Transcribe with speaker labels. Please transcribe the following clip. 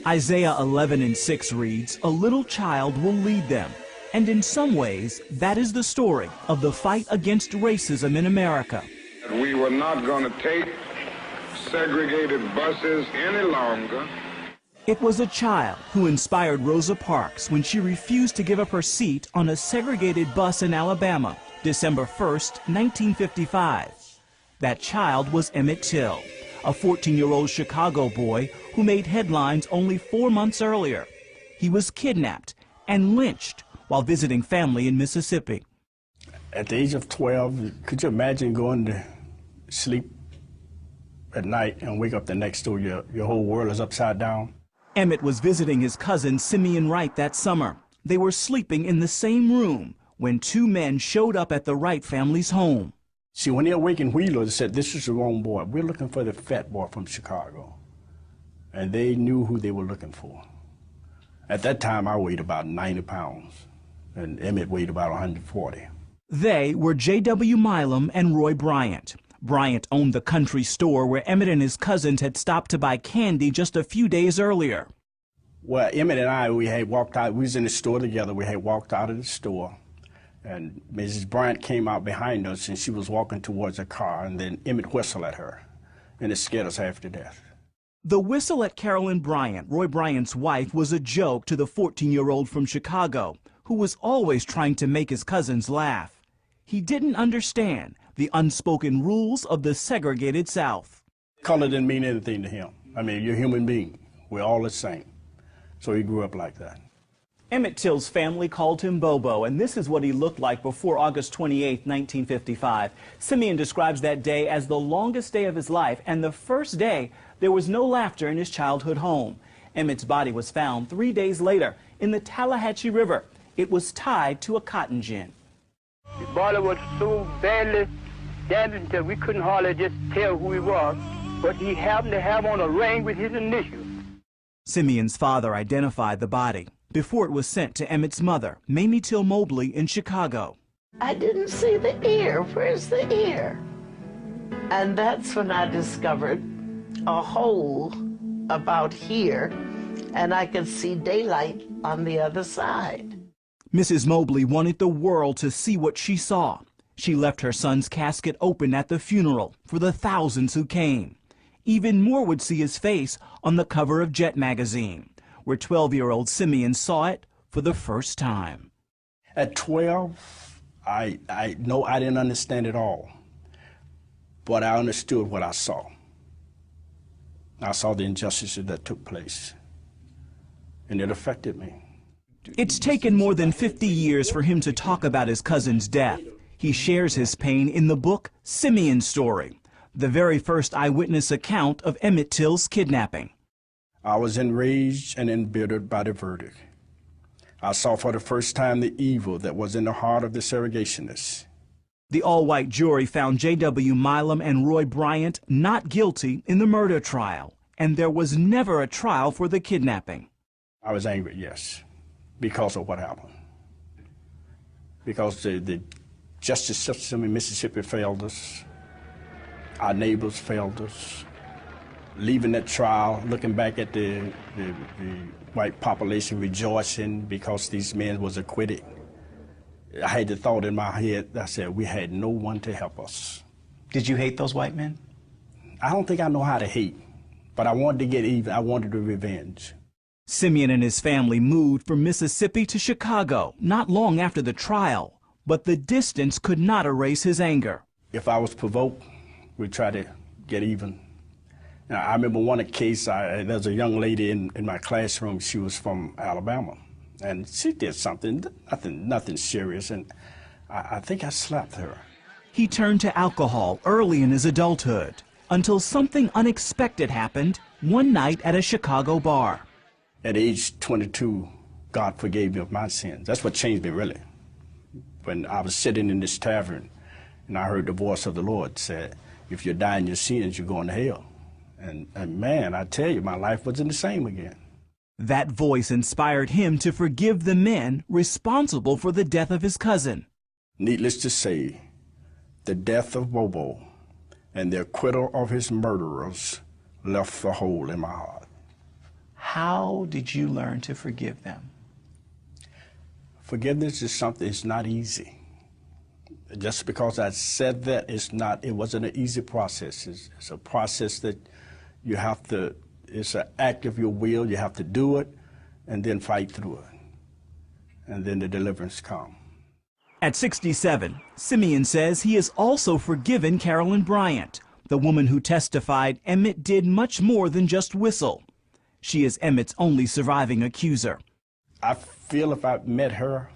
Speaker 1: Isaiah 11:6 reads, "A little child will lead them." And in some ways, that is the story of the fight against racism in America.
Speaker 2: We were not going to take segregated buses any longer.
Speaker 1: It was a child who inspired Rosa Parks when she refused to give up her seat on a segregated bus in Alabama, December 1st, 1955. That child was Emmett Till, a 14-year-old Chicago boy who made headlines only 4 months earlier. He was kidnapped and lynched while visiting family in Mississippi.
Speaker 3: At the age of 12, could you imagine going to sleep at night and wake up the next day, your whole world is upside down?
Speaker 1: Emmett was visiting his cousin Simeon Wright that summer. They were sleeping in the same room when two men showed up at the Wright family's home.
Speaker 3: See, when they awakened Wheeler, they said, "This is the wrong boy. We're looking for the fat boy from Chicago." And they knew who they were looking for. At that time, I weighed about 90 pounds, and Emmett weighed about 140.
Speaker 1: They were J.W. Milam and Roy Bryant. Bryant owned the country store where Emmett and his cousins had stopped to buy candy just a few days earlier.
Speaker 3: Well, Emmett and I, we had walked out. We was in the store together. We had walked out of the store, and Mrs. Bryant came out behind us, and she was walking towards a car, and then Emmett whistled at her, and it scared us half to death.
Speaker 1: The whistle at Carolyn Bryant, Roy Bryant's wife, was a joke to the 14-year-old from Chicago, who was always trying to make his cousins laugh. He didn't understand the unspoken rules of the segregated South.
Speaker 3: Color didn't mean anything to him. I mean, you're a human being. We're all the same. So he grew up like that.
Speaker 1: Emmett Till's family called him Bobo, and this is what he looked like before August 28, 1955. Simeon describes that day as the longest day of his life, and the first day there was no laughter in his childhood home. Emmett's body was found 3 days later in the Tallahatchie River. It was tied to a cotton gin.
Speaker 4: His body was so badly damaged that we couldn't hardly just tell who he was, but he happened to have on a ring with his initials.
Speaker 1: Simeon's father identified the body before it was sent to Emmett's mother, Mamie Till Mobley, in Chicago.
Speaker 5: I didn't see the ear. Where's the ear? And that's when I discovered a hole about here, and I could see daylight on the other side.
Speaker 1: Mrs. Mobley wanted the world to see what she saw. She left her son's casket open at the funeral for the thousands who came. Even more would see his face on the cover of Jet magazine, where 12-year-old Simeon saw it for the first time.
Speaker 3: At 12, I know I didn't understand it all, but I understood what I saw. I saw the injustices that took place, and it affected me.
Speaker 1: It's taken more than 50 years for him to talk about his cousin's death. He shares his pain in the book Simeon's Story, the very first eyewitness account of Emmett Till's kidnapping.
Speaker 3: I was enraged and embittered by the verdict. I saw for the first time the evil that was in the heart of the segregationists.
Speaker 1: The all-white jury found J.W. Milam and Roy Bryant not guilty in the murder trial, and there was never a trial for the kidnapping.
Speaker 3: I was angry, yes, because of what happened. Because the justice system in Mississippi failed us. Our neighbors failed us. Leaving that trial, looking back at the white population rejoicing because these men was acquitted. I had the thought in my head, I said, we had no one to help us.
Speaker 1: Did you hate those white men?
Speaker 3: I don't think I know how to hate, but I wanted to get even. I wanted the revenge.
Speaker 1: Simeon and his family moved from Mississippi to Chicago not long after the trial, but the distance could not erase his anger.
Speaker 3: If I was provoked, we'd try to get even. Now, I remember one case, there was a young lady in my classroom. She was from Alabama, and she did something, nothing serious, and I think I slapped her.
Speaker 1: He turned to alcohol early in his adulthood until something unexpected happened one night at a Chicago bar.
Speaker 3: At age 22, God forgave me of my sins. That's what changed me, really. When I was sitting in this tavern, and I heard the voice of the Lord say, if you die in your sins, you're going to hell. And man, I tell you, my life wasn't the same again.
Speaker 1: That voice inspired him to forgive the men responsible for the death of his cousin.
Speaker 3: Needless to say, the death of Bobo and the acquittal of his murderers left the hole in my heart.
Speaker 1: How did you learn to forgive them?
Speaker 3: Forgiveness is something, it's not easy. Just because I said that, it wasn't an easy process. It's a process that you have to, it's an act of your will, you have to do it and then fight through it. And then the deliverance comes.
Speaker 1: At 67, Simeon says he has also forgiven Carolyn Bryant, the woman who testified Emmett did much more than just whistle. She is Emmett's only surviving accuser.
Speaker 3: I feel if I met her,